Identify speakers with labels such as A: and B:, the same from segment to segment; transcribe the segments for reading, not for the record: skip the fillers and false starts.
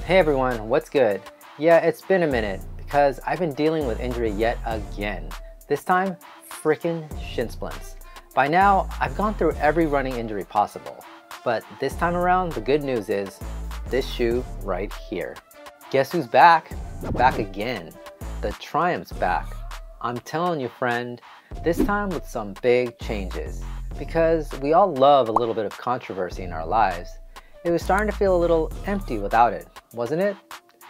A: Hey everyone, what's good? Yeah, it's been a minute because I've been dealing with injury yet again. This time, freaking shin splints. By now, I've gone through every running injury possible. But this time around, the good news is this shoe right here. Guess who's back? Back again. The Triumph's back. I'm telling you, friend, this time with some big changes. Because we all love a little bit of controversy in our lives. It was starting to feel a little empty without it, wasn't it?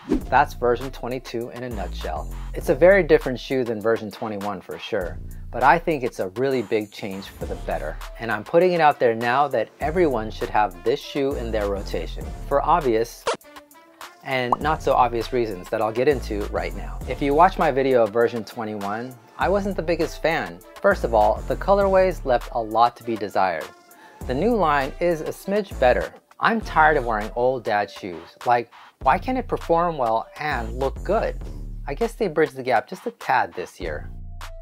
A: That's version 22 in a nutshell. It's a very different shoe than version 21 for sure, but I think it's a really big change for the better. And I'm putting it out there now that everyone should have this shoe in their rotation for obvious and not so obvious reasons that I'll get into right now. If you watch my video of version 21, I wasn't the biggest fan. First of all, the colorways left a lot to be desired. The new line is a smidge better. I'm tired of wearing old dad shoes. Like, why can't it perform well and look good? I guess they bridged the gap just a tad this year.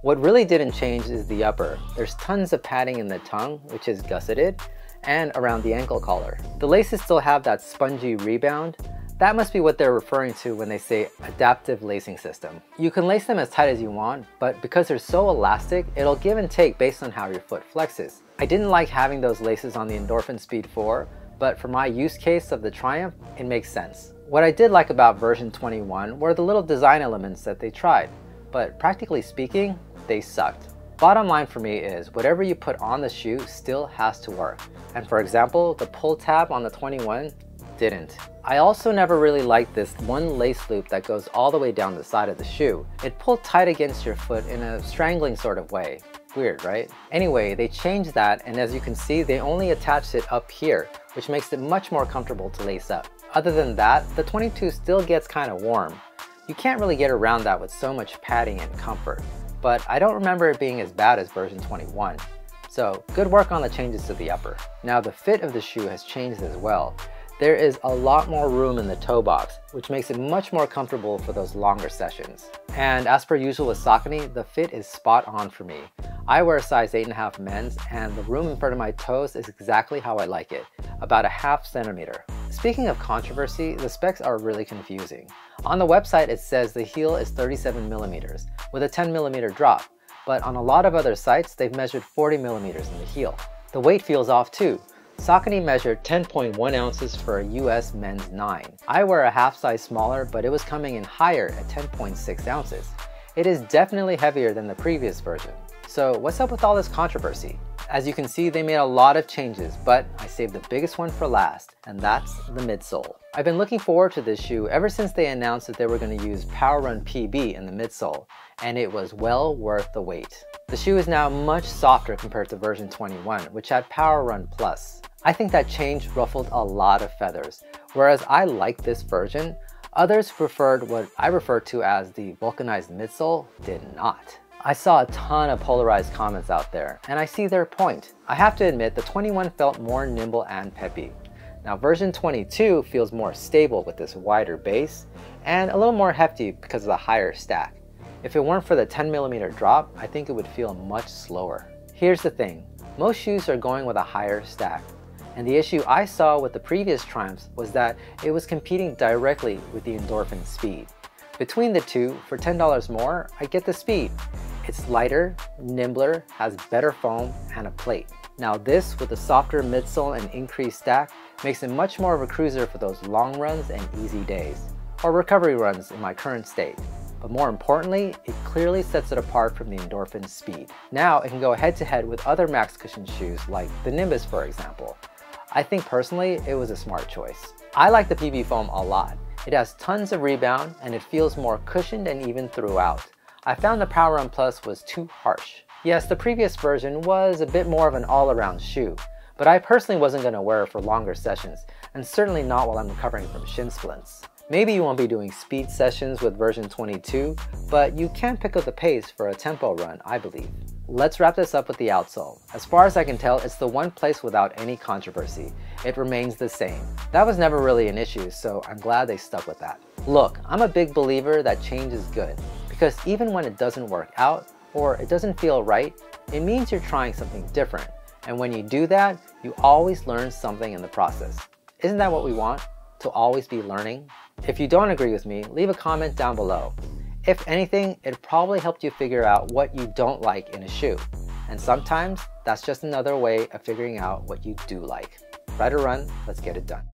A: What really didn't change is the upper. There's tons of padding in the tongue, which is gusseted, and around the ankle collar. The laces still have that spongy rebound. That must be what they're referring to when they say adaptive lacing system. You can lace them as tight as you want, but because they're so elastic, it'll give and take based on how your foot flexes. I didn't like having those laces on the Endorphin Speed 4, but for my use case of the Triumph, it makes sense. What I did like about version 21 were the little design elements that they tried, but practically speaking, they sucked. Bottom line for me is whatever you put on the shoe still has to work. And for example, the pull tab on the 21 didn't. I also never really liked this one lace loop that goes all the way down the side of the shoe. It pulled tight against your foot in a strangling sort of way. Weird, right? Anyway, they changed that, and as you can see, they only attached it up here, which makes it much more comfortable to lace up. Other than that, the 22 still gets kind of warm. You can't really get around that with so much padding and comfort, but I don't remember it being as bad as version 21. So good work on the changes to the upper. Now the fit of the shoe has changed as well. There is a lot more room in the toe box, which makes it much more comfortable for those longer sessions. And as per usual with Saucony, the fit is spot on for me. I wear a size 8.5 men's, and the room in front of my toes is exactly how I like it, about a ½ centimeter. Speaking of controversy, the specs are really confusing. On the website it says the heel is 37 millimeters with a 10 millimeter drop, but on a lot of other sites they've measured 40 millimeters in the heel. The weight feels off too. Saucony measured 10.1 ounces for a US men's 9. I wear a half size smaller, but it was coming in higher at 10.6 ounces. It is definitely heavier than the previous version. So what's up with all this controversy? As you can see, they made a lot of changes, but I saved the biggest one for last, and that's the midsole. I've been looking forward to this shoe ever since they announced that they were going to use Pwrrun PB in the midsole, and it was well worth the wait. The shoe is now much softer compared to version 21, which had Pwrrun Plus. I think that change ruffled a lot of feathers. Whereas I like this version, others who preferred what I refer to as the vulcanized midsole did not. I saw a ton of polarized comments out there, and I see their point. I have to admit the 21 felt more nimble and peppy. Now version 22 feels more stable with this wider base, and a little more hefty because of the higher stack. If it weren't for the 10 millimeter drop, I think it would feel much slower. Here's the thing, most shoes are going with a higher stack. And the issue I saw with the previous Triumphs was that it was competing directly with the Endorphin Speed. Between the two, for $10 more, I get the Speed. It's lighter, nimbler, has better foam, and a plate. Now this, with a softer midsole and increased stack, makes it much more of a cruiser for those long runs and easy days, or recovery runs in my current state. But more importantly, it clearly sets it apart from the Endorphin Speed. Now it can go head to head with other max cushion shoes like the Nimbus, for example. I think personally, it was a smart choice. I like the PB foam a lot. It has tons of rebound and it feels more cushioned and even throughout. I found the Pwrrun Plus was too harsh. Yes, the previous version was a bit more of an all-around shoe, but I personally wasn't going to wear it for longer sessions, and certainly not while I'm recovering from shin splints. Maybe you won't be doing speed sessions with version 22, but you can pick up the pace for a tempo run, I believe. Let's wrap this up with the outsole. As far as I can tell, it's the one place without any controversy. It remains the same. That was never really an issue, so I'm glad they stuck with that. Look, I'm a big believer that change is good, because even when it doesn't work out, or it doesn't feel right, it means you're trying something different. And when you do that, you always learn something in the process. Isn't that what we want? to always be learning? If you don't agree with me, leave a comment down below. If anything, it probably helped you figure out what you don't like in a shoe. And sometimes that's just another way of figuring out what you do like. Right or run, let's get it done.